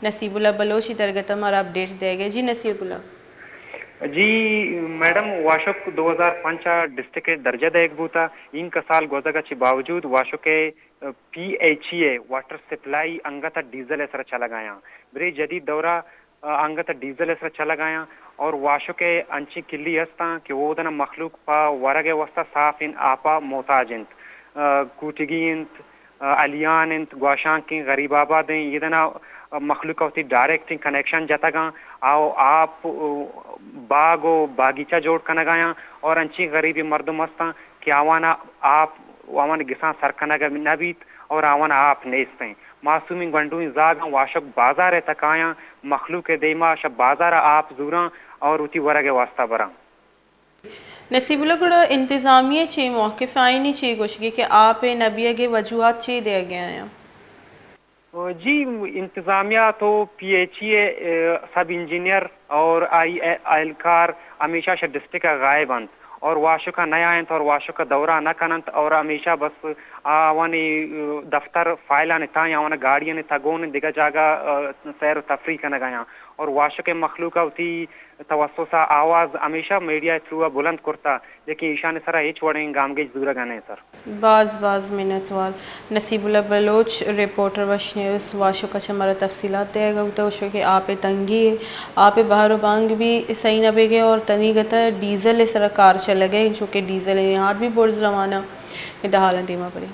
نصیب اللہ بلوچ درگت ہمارا اپڈیٹ دے گئے. جی نصیب اللہ. جی میڈم واشک 2005 ڈسٹرکٹ درجہ دیکھ بوتا ان کا سال گوزگا چی باوجود واشک کے P H A water supply انگتا ڈیزل ایسر چلا گیا بری جدید دورہ انگتا ڈیزل ایسر چلا گیا اور واشک کے انچی کلی ہستا کہ وہ دنا مخلوق پا ورگ وستا صاف ان آپا محتاج انت کوٹگی انت علیان انت گواشان کی غریب آباد ہیں یہ دنا مخلوق ہوتی ڈائریکٹ کنیکشن جاتا گا آو آپ باغ و باغیچہ جوڑ کنا گیا اور انچی غریبی مردم ہستا کہ آوانا آپ آوانا گسان سرکنگا نبیت اور آوانا آپ نیستیں معصومی گنڈویں زاگاں واشک بازار تک آیا مخلوق دیما شب بازار آپ زوراں اور اتی ورگ واسطہ برا. نصیب اللہ گڑا انتظامیہ چے موقف آئینی چے گوشگی کہ آپ نبی کے وجوہات چے دے گیا ہیں. جی انتظامیہ تو پی ایچ اے سب انجینئر اور آئی اہلکار ہمیشہ سے ڈسٹرکٹ کا غائب انت اور واشو کا نیا انت اور واشو کا دورہ نہ کننت اور ہمیشہ بس آوانی دفتر فائلہ نے تائیں آوانا گاڑیاں نے تگون دیگا جاگا سیر و تفریح کا نگایا اور واشو کے مخلوقہ ہوتی توسطہ آواز ہمیشہ میڈیا تھرو بلند کرتا لیکن ایشان سرہ ہیچ وڑیں گامگیج دورہ گانے سر بعض منتوار. نصیب اللہ بلوچ رپورٹر وش نیوز واشو کا چمارا تفصیلات دے گا تو وشو کہ آپ تنگی ہے آپ بہار و بانگ بھی صحیح نہ بے گئے اور تنی گتا ڈیزل اس طرح کار چلے گئے جو کہ ڈیزل یہاں بھی برز روانہ ادھا حالت دیما پڑی.